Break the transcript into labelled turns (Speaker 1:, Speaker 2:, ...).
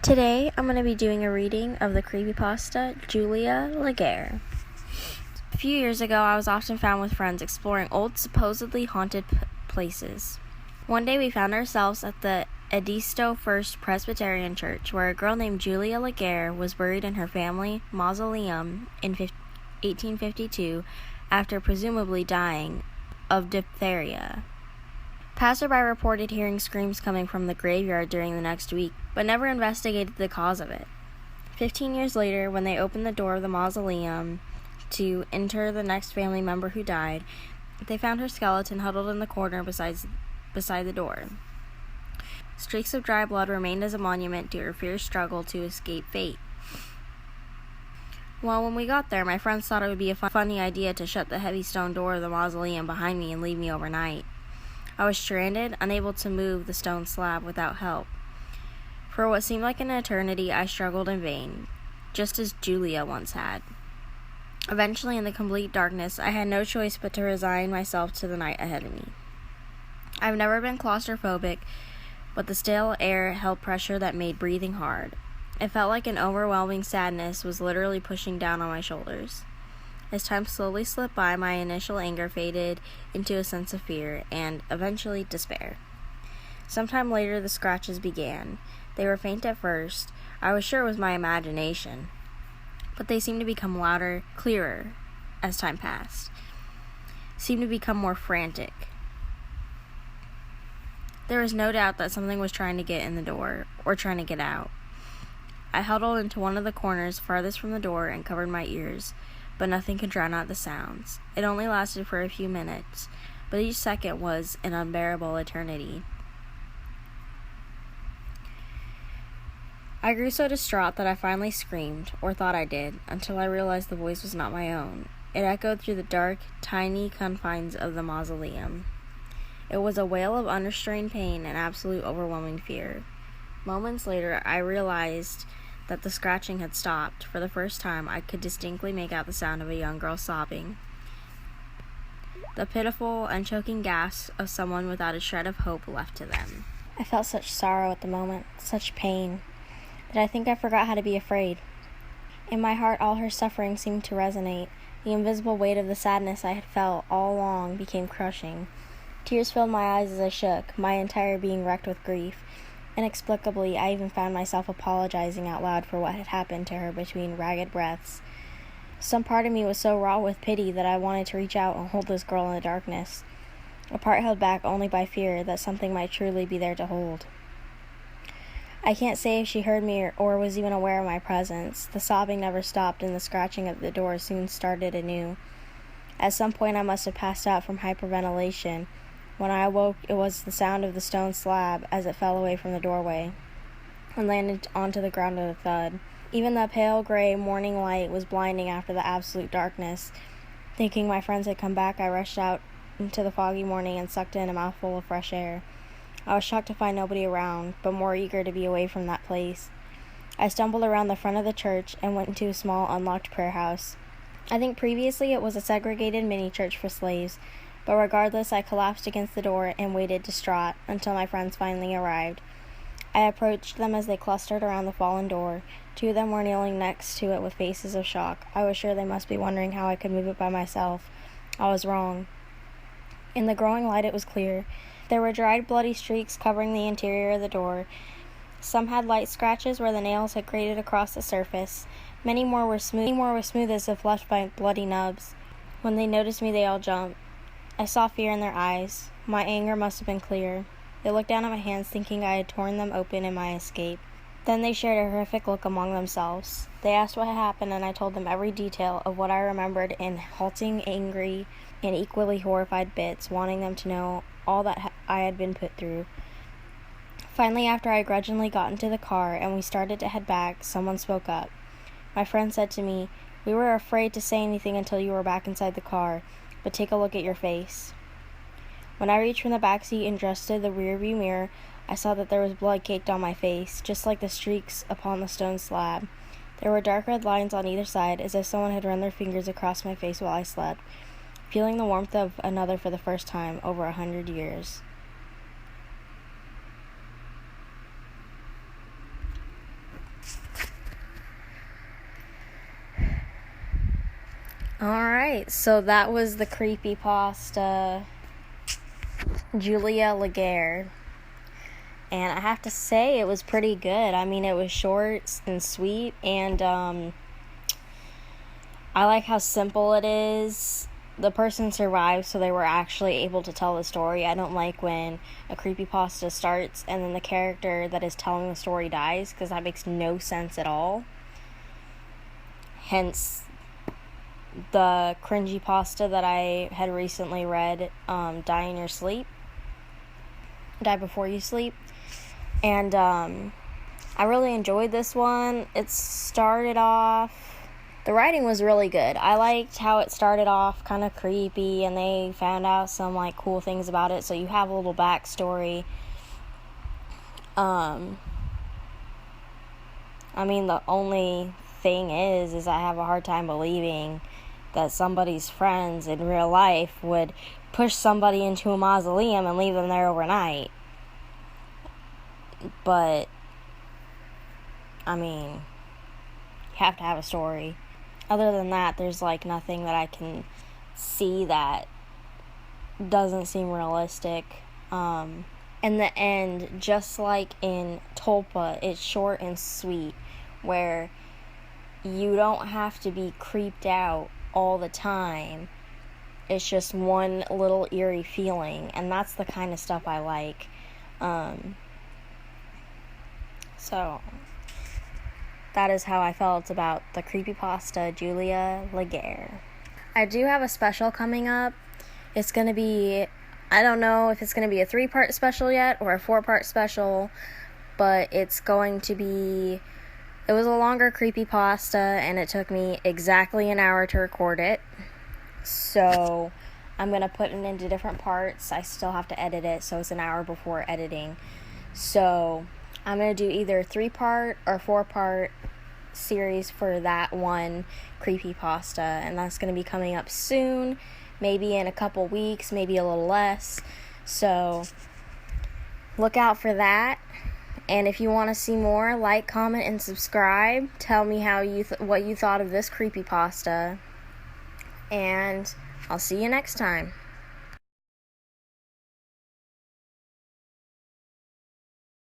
Speaker 1: Today, I'm going to be doing a reading of the creepypasta Julia Legare. A few years ago, I was often found with friends exploring old, supposedly haunted places. One day, we found ourselves at the Edisto First Presbyterian Church, where a girl named Julia Legare was buried in her family mausoleum in 1852 after presumably dying of diphtheria. Passerby reported hearing screams coming from the graveyard during the next week, but never investigated the cause of it. 15 years later, when they opened the door of the mausoleum to enter the next family member who died, they found her skeleton huddled in the corner beside the door. Streaks of dry blood remained as a monument to her fierce struggle to escape fate. Well, when we got there, my friends thought it would be a funny idea to shut the heavy stone door of the mausoleum behind me and leave me overnight. I was stranded, unable to move the stone slab without help. For what seemed like an eternity, I struggled in vain, just as Julia once had. Eventually, in the complete darkness, I had no choice but to resign myself to the night ahead of me. I've never been claustrophobic, but the stale air held pressure that made breathing hard. It felt like an overwhelming sadness was literally pushing down on my shoulders. As time slowly slipped by, my initial anger faded into a sense of fear and, eventually, despair. Sometime later, the scratches began. They were faint at first. I was sure it was my imagination, but they seemed to become louder, clearer, as time passed. Seemed to become more frantic. There was no doubt that something was trying to get in the door, or trying to get out. I huddled into one of the corners farthest from the door and covered my ears, but nothing could drown out the sounds. It only lasted for a few minutes, but each second was an unbearable eternity. I grew so distraught that I finally screamed, or thought I did, until I realized the voice was not my own. It echoed through the dark, tiny confines of the mausoleum. It was a wail of unrestrained pain and absolute overwhelming fear. Moments later, I realized that the scratching had stopped. For the first time, I could distinctly make out the sound of a young girl sobbing. The pitiful and choking gasps of someone without a shred of hope left to them. I felt such sorrow at the moment, such pain, that I think I forgot how to be afraid. In my heart, all her suffering seemed to resonate. The invisible weight of the sadness I had felt all along became crushing. Tears filled my eyes as I shook, my entire being wrecked with grief. Inexplicably, I even found myself apologizing out loud for what had happened to her between ragged breaths. Some part of me was so raw with pity that I wanted to reach out and hold this girl in the darkness, a part held back only by fear that something might truly be there to hold. I can't say if she heard me or was even aware of my presence. The sobbing never stopped, and the scratching at the door soon started anew. At some point, I must have passed out from hyperventilation. When I awoke, it was the sound of the stone slab as it fell away from the doorway and landed onto the ground with a thud. Even the pale gray morning light was blinding after the absolute darkness. Thinking my friends had come back, I rushed out into the foggy morning and sucked in a mouthful of fresh air. I was shocked to find nobody around, but more eager to be away from that place. I stumbled around the front of the church and went into a small, unlocked prayer house. I think previously it was a segregated mini-church for slaves, but regardless, I collapsed against the door and waited distraught until my friends finally arrived. I approached them as they clustered around the fallen door. Two of them were kneeling next to it with faces of shock. I was sure they must be wondering how I could move it by myself. I was wrong. In the growing light, it was clear. There were dried, bloody streaks covering the interior of the door. Some had light scratches where the nails had grated across the surface. Many more were smooth as if left by bloody nubs. When they noticed me, they all jumped. I saw fear in their eyes. My anger must have been clear. They looked down at my hands, thinking I had torn them open in my escape. Then they shared a horrific look among themselves. They asked what had happened, and I told them every detail of what I remembered in halting, angry, and equally horrified bits, wanting them to know all that I had been put through. Finally, after I grudgingly got into the car and we started to head back, someone spoke up. My friend said to me, "We were afraid to say anything until you were back inside the car, but take a look at your face." When I reached from the back seat and adjusted the rearview mirror, I saw that there was blood caked on my face, just like the streaks upon the stone slab. There were dark red lines on either side, as if someone had run their fingers across my face while I slept, feeling the warmth of another for the first time over 100 years. Alright, so that was the creepypasta Julia Legare. And I have to say, it was pretty good. I mean, it was short and sweet, and I like how simple it is. The person survived, so they were actually able to tell the story. I don't like when a creepypasta starts and then the character that is telling the story dies, because that makes no sense at all. Hence, the cringy pasta that I had recently read, Die in Your Sleep. Die Before You Sleep. And I really enjoyed this one. It started off, the writing was really good. I liked how it started off kind of creepy, and they found out some like cool things about it, so you have a little backstory. I mean, the only thing is I have a hard time believing that somebody's friends in real life would push somebody into a mausoleum and leave them there overnight. But, I mean, you have to have a story. Other than that, there's like nothing that I can see that doesn't seem realistic. In the end, just like in Tulpa, it's short and sweet, where you don't have to be creeped out all the time. It's just one little eerie feeling, and that's the kind of stuff I like. So, that is how I felt about the creepypasta Julia Legare. I do have a special coming up. It's going to be, I don't know if it's going to be a 3-part special yet or a 4-part special, but it's going to be, it was a longer creepypasta, and it took me exactly an hour to record it. So, I'm going to put it into different parts. I still have to edit it, so it's an hour before editing. So, I'm going to do either 3-part or 4-part series for that one creepypasta, and that's going to be coming up soon, maybe in a couple weeks, maybe a little less. So, look out for that. And if you want to see more, like, comment, and subscribe. Tell me how what you thought of this creepypasta. And I'll see you next time.